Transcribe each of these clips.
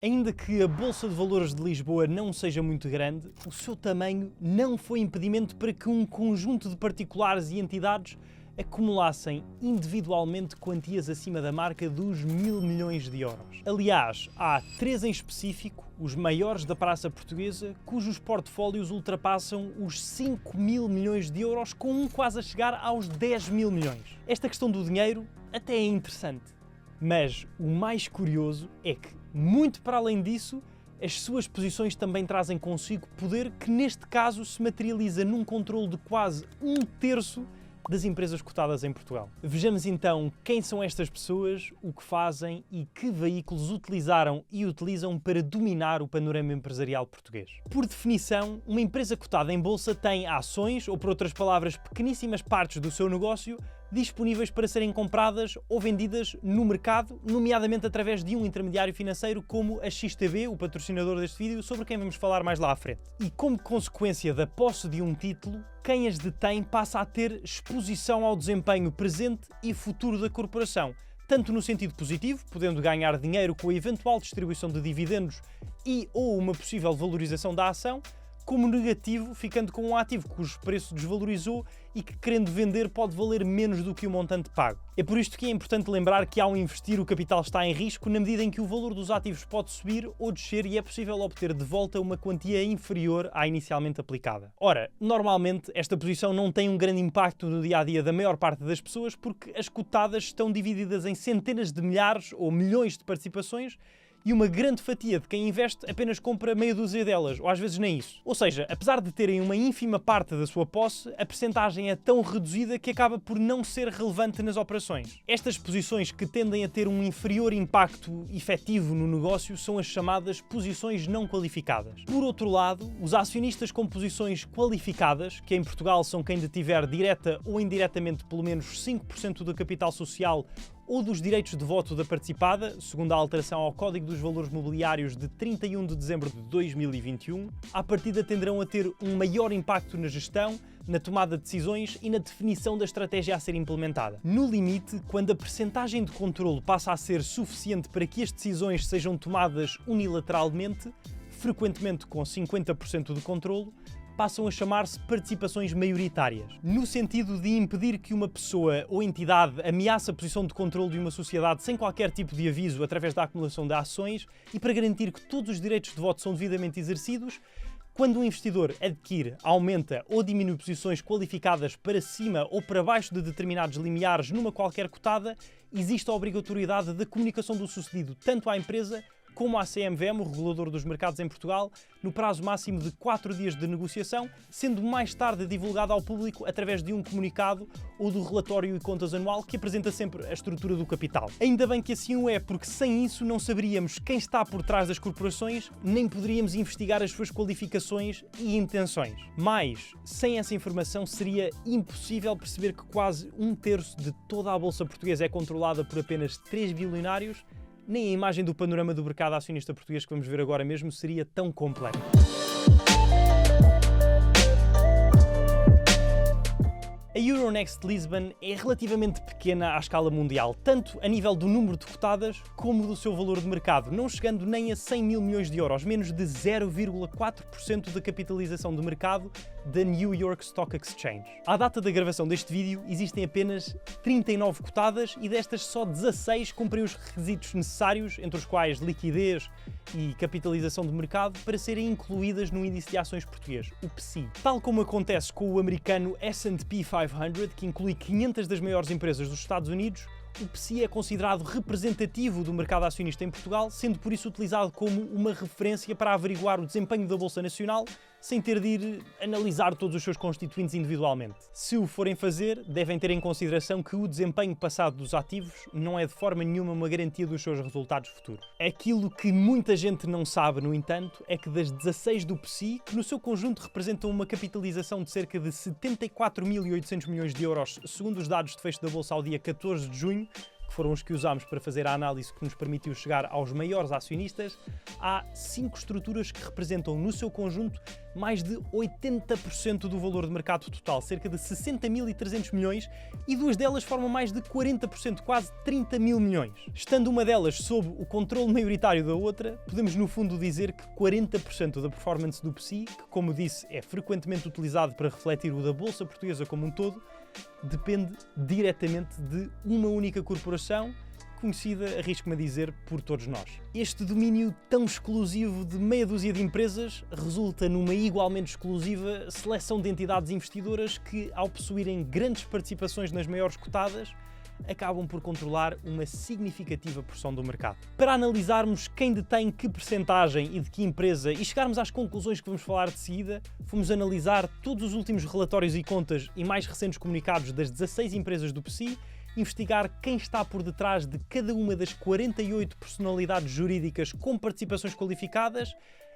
Ainda que a Bolsa de Valores de Lisboa não seja muito grande, o seu tamanho não foi impedimento para que um conjunto de particulares e entidades acumulassem individualmente quantias acima da marca dos 1.000 milhões de euros. Aliás, há 3 em específico, os maiores da praça portuguesa, cujos portfólios ultrapassam os 5.000 milhões de euros, com um quase a chegar aos 10.000 milhões. Esta questão do dinheiro até é interessante, mas o mais curioso é que, muito para além disso, as suas posições também trazem consigo poder que, neste caso, se materializa num controle de quase 1/3 das empresas cotadas em Portugal. Vejamos então quem são estas pessoas, o que fazem e que veículos utilizaram e utilizam para dominar o panorama empresarial português. Por definição, uma empresa cotada em bolsa tem ações, ou por outras palavras, pequeníssimas partes do seu negócio, disponíveis para serem compradas ou vendidas no mercado, nomeadamente através de um intermediário financeiro como a XTB, o patrocinador deste vídeo, sobre quem vamos falar mais lá à frente. E como consequência da posse de um título, quem as detém passa a ter exposição ao desempenho presente e futuro da corporação, tanto no sentido positivo, podendo ganhar dinheiro com a eventual distribuição de dividendos e ou uma possível valorização da ação, como negativo, ficando com um ativo cujo preço desvalorizou e que, querendo vender, pode valer menos do que o montante pago. É por isto que é importante lembrar que, ao investir, o capital está em risco na medida em que o valor dos ativos pode subir ou descer e é possível obter de volta uma quantia inferior à inicialmente aplicada. Ora, normalmente esta posição não tem um grande impacto no dia-a-dia da maior parte das pessoas porque as cotadas estão divididas em centenas de milhares ou milhões de participações e uma grande fatia de quem investe apenas compra meia dúzia delas, ou às vezes nem isso. Ou seja, apesar de terem uma ínfima parte da sua posse, a percentagem é tão reduzida que acaba por não ser relevante nas operações. Estas posições que tendem a ter um inferior impacto efetivo no negócio são as chamadas posições não qualificadas. Por outro lado, os acionistas com posições qualificadas, que em Portugal são quem detiver direta ou indiretamente pelo menos 5% do capital social ou dos direitos de voto da participada, segundo a alteração ao Código dos Valores Mobiliários de 31 de dezembro de 2021, à partida tenderão a ter um maior impacto na gestão, na tomada de decisões e na definição da estratégia a ser implementada. No limite, quando a percentagem de controlo passa a ser suficiente para que as decisões sejam tomadas unilateralmente, frequentemente com 50% de controlo, passam a chamar-se participações maioritárias, no sentido de impedir que uma pessoa ou entidade ameace a posição de controle de uma sociedade sem qualquer tipo de aviso através da acumulação de ações e para garantir que todos os direitos de voto são devidamente exercidos. Quando um investidor adquire, aumenta ou diminui posições qualificadas para cima ou para baixo de determinados limiares numa qualquer cotada, existe a obrigatoriedade da comunicação do sucedido tanto à empresa como à CMVM, o regulador dos mercados em Portugal, no prazo máximo de 4 dias de negociação, sendo mais tarde divulgado ao público através de um comunicado ou do relatório e contas anual que apresenta sempre a estrutura do capital. Ainda bem que assim o é, porque sem isso não saberíamos quem está por trás das corporações, nem poderíamos investigar as suas qualificações e intenções. Mas, sem essa informação, seria impossível perceber que quase 1/3 de toda a Bolsa Portuguesa é controlada por apenas 3 bilionários, nem a imagem do panorama do mercado acionista português que vamos ver agora mesmo seria tão completa. A Euronext Lisbon é relativamente pequena à escala mundial, tanto a nível do número de cotadas como do seu valor de mercado, não chegando nem a 100.000 milhões de euros, menos de 0,4% da capitalização de mercado da New York Stock Exchange. À data da gravação deste vídeo, existem apenas 39 cotadas e destas só 16 cumprem os requisitos necessários, entre os quais liquidez e capitalização de mercado, para serem incluídas no índice de ações português, o PSI. Tal como acontece com o americano S&P 500, que inclui 500 das maiores empresas dos Estados Unidos, o PSI é considerado representativo do mercado acionista em Portugal, sendo por isso utilizado como uma referência para averiguar o desempenho da Bolsa Nacional, sem ter de ir analisar todos os seus constituintes individualmente. Se o forem fazer, devem ter em consideração que o desempenho passado dos ativos não é de forma nenhuma uma garantia dos seus resultados futuros. Aquilo que muita gente não sabe, no entanto, é que das 16 do PSI, que no seu conjunto representam uma capitalização de cerca de 74.800 milhões de euros, segundo os dados de fecho da Bolsa ao dia 14 de junho, que foram os que usámos para fazer a análise que nos permitiu chegar aos maiores acionistas, há 5 estruturas que representam no seu conjunto mais de 80% do valor de mercado total, cerca de 60.300 milhões, e 2 delas formam mais de 40%, quase 30 mil milhões. Estando uma delas sob o controle maioritário da outra, podemos no fundo dizer que 40% da performance do PSI, que como disse é frequentemente utilizado para refletir o da Bolsa Portuguesa como um todo, depende diretamente de uma única corporação, conhecida, arrisco-me a dizer, por todos nós. Este domínio tão exclusivo de meia dúzia de empresas resulta numa igualmente exclusiva seleção de entidades investidoras que, ao possuírem grandes participações nas maiores cotadas, acabam por controlar uma significativa porção do mercado. Para analisarmos quem detém que percentagem e de que empresa e chegarmos às conclusões que vamos falar de seguida, fomos analisar todos os últimos relatórios e contas e mais recentes comunicados das 16 empresas do PSI, investigar quem está por detrás de cada uma das 48 personalidades jurídicas com participações qualificadas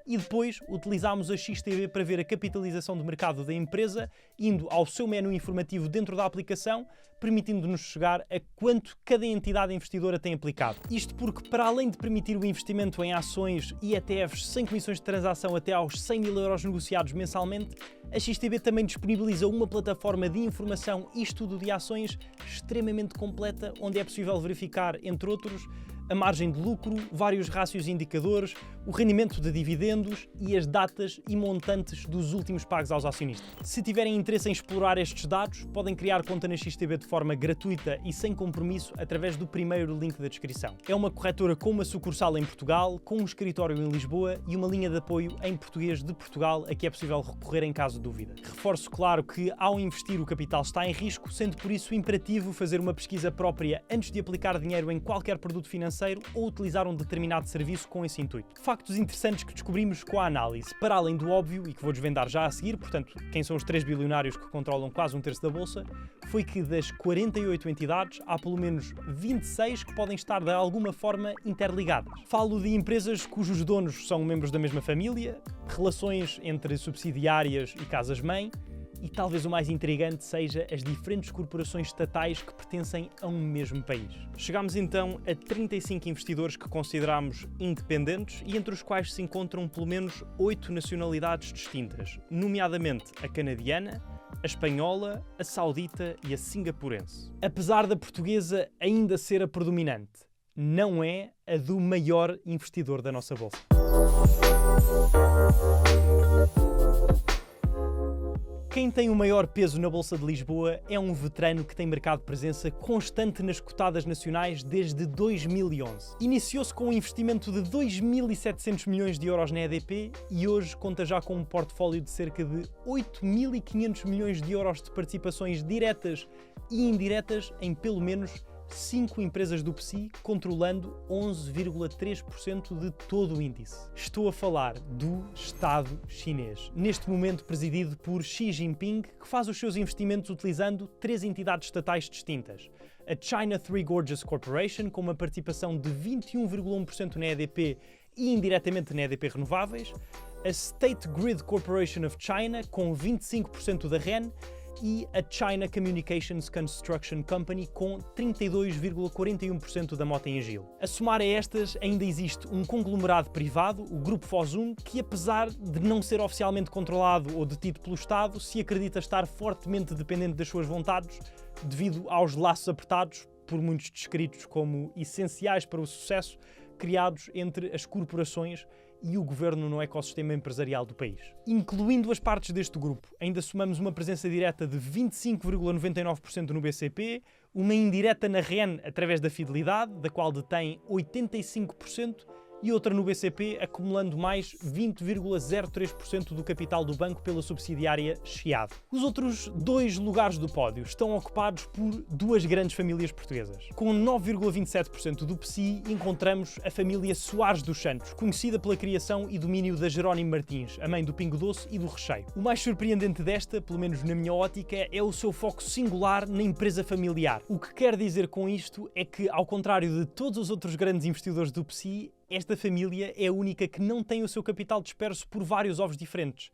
e depois utilizámos a XTB para ver a capitalização de mercado da empresa, indo ao seu menu informativo dentro da aplicação, permitindo-nos chegar a quanto cada entidade investidora tem aplicado. Isto porque, para além de permitir o investimento em ações e ETFs sem comissões de transação até aos 100 mil euros negociados mensalmente, a XTB também disponibiliza uma plataforma de informação e estudo de ações extremamente completa, onde é possível verificar, entre outros, a margem de lucro, vários rácios e indicadores, o rendimento de dividendos e as datas e montantes dos últimos pagos aos acionistas. Se tiverem interesse em explorar estes dados, podem criar conta na XTB de forma gratuita e sem compromisso através do primeiro link da descrição. É uma corretora com uma sucursal em Portugal, com um escritório em Lisboa e uma linha de apoio em português de Portugal a que é possível recorrer em caso de dúvida. Reforço, claro, que ao investir o capital está em risco, sendo por isso imperativo fazer uma pesquisa própria antes de aplicar dinheiro em qualquer produto financeiro ou utilizar um determinado serviço com esse intuito. Factos interessantes que descobrimos com a análise, para além do óbvio e que vou desvendar já a seguir, portanto, quem são os 3 bilionários que controlam quase 1/3 da Bolsa, foi que das 48 entidades, há pelo menos 26 que podem estar de alguma forma interligadas. Falo de empresas cujos donos são membros da mesma família, relações entre subsidiárias e casas-mãe, e talvez o mais intrigante seja as diferentes corporações estatais que pertencem a um mesmo país. Chegámos então a 35 investidores que consideramos independentes e entre os quais se encontram pelo menos 8 nacionalidades distintas, nomeadamente a canadiana, a espanhola, a saudita e a singapurense. Apesar da portuguesa ainda ser a predominante, não é a do maior investidor da nossa bolsa. Quem tem o maior peso na Bolsa de Lisboa é um veterano que tem marcado presença constante nas cotadas nacionais desde 2011. Iniciou-se com um investimento de 2.700 milhões de euros na EDP e hoje conta já com um portfólio de cerca de 8.500 milhões de euros de participações diretas e indiretas em pelo menos 5 empresas do PSI, controlando 11,3% de todo o índice. Estou a falar do Estado chinês, neste momento presidido por Xi Jinping, que faz os seus investimentos utilizando 3 entidades estatais distintas. A China Three Gorges Corporation, com uma participação de 21,1% na EDP e indiretamente na EDP Renováveis, a State Grid Corporation of China, com 25% da REN, e a China Communications Construction Company com 32,41% da Mota Engil. A somar a estas, ainda existe um conglomerado privado, o Grupo Fosun, que apesar de não ser oficialmente controlado ou detido pelo Estado, se acredita estar fortemente dependente das suas vontades devido aos laços apertados, por muitos descritos como essenciais para o sucesso, criados entre as corporações e o governo no ecossistema empresarial do país. Incluindo as partes deste grupo, ainda somamos uma presença direta de 25,99% no BCP, uma indireta na REN através da Fidelidade, da qual detém 85%, e outra no BCP, acumulando mais 20,03% do capital do banco pela subsidiária Chiado. Os outros 2 lugares do pódio estão ocupados por 2 grandes famílias portuguesas. Com 9,27% do PSI, encontramos a família Soares dos Santos, conhecida pela criação e domínio da Jerónimo Martins, a mãe do Pingo Doce e do Recheio. O mais surpreendente desta, pelo menos na minha ótica, é o seu foco singular na empresa familiar. O que quer dizer com isto é que, ao contrário de todos os outros grandes investidores do PSI, esta família é a única que não tem o seu capital disperso por vários ovos diferentes.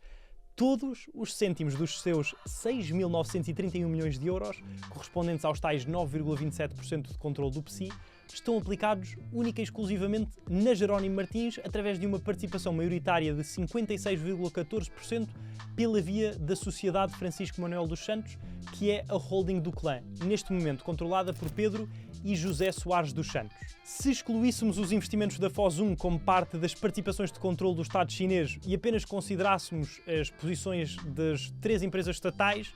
Todos os cêntimos dos seus 6.931 milhões de euros, correspondentes aos tais 9,27% de controle do PSI, estão aplicados única e exclusivamente na Jerónimo Martins através de uma participação maioritária de 56,14% pela via da Sociedade Francisco Manuel dos Santos, que é a holding do clã, neste momento controlada por Pedro e José Soares dos Santos. Se excluíssemos os investimentos da Fosun como parte das participações de controle do Estado chinês e apenas considerássemos as posições das 3 empresas estatais,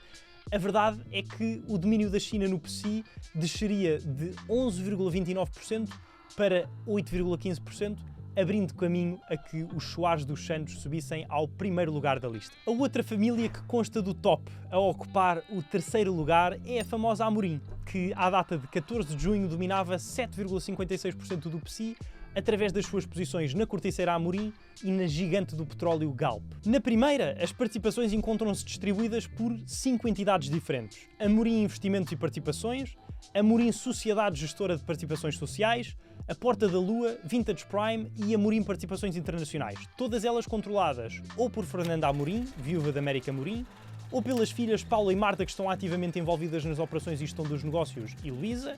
a verdade é que o domínio da China no PSI desceria de 11,29% para 8,15%, abrindo caminho a que os Soares dos Santos subissem ao primeiro lugar da lista. A outra família que consta do top a ocupar o terceiro lugar é a famosa Amorim, que à data de 14 de junho dominava 7,56% do PSI, através das suas posições na corticeira Amorim e na gigante do petróleo Galp. Na primeira, as participações encontram-se distribuídas por 5 entidades diferentes: Amorim Investimentos e Participações, Amorim Sociedade Gestora de Participações Sociais, a Porta da Lua, Vintage Prime e Amorim Participações Internacionais, todas elas controladas ou por Fernanda Amorim, viúva de América Amorim, ou pelas filhas Paula e Marta, que estão ativamente envolvidas nas operações e gestão dos negócios, e Luísa,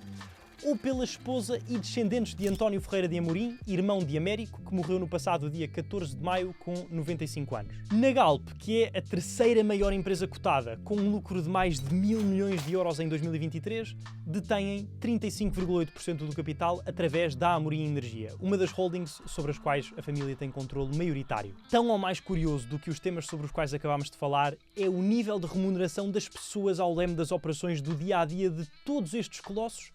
ou pela esposa e descendentes de António Ferreira de Amorim, irmão de Américo, que morreu no passado dia 14 de maio com 95 anos. Na Galp, que é a terceira maior empresa cotada, com um lucro de mais de 1.000 milhões de euros em 2023, detêm 35,8% do capital através da Amorim Energia, uma das holdings sobre as quais a família tem controle maioritário. Tão ou mais curioso do que os temas sobre os quais acabámos de falar é o nível de remuneração das pessoas ao leme das operações do dia-a-dia de todos estes colossos,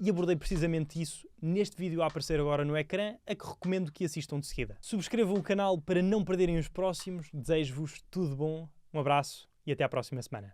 e abordei precisamente isso neste vídeo a aparecer agora no ecrã, a que recomendo que assistam de seguida. Subscrevam o canal para não perderem os próximos, desejo-vos tudo bom, um abraço e até à próxima semana.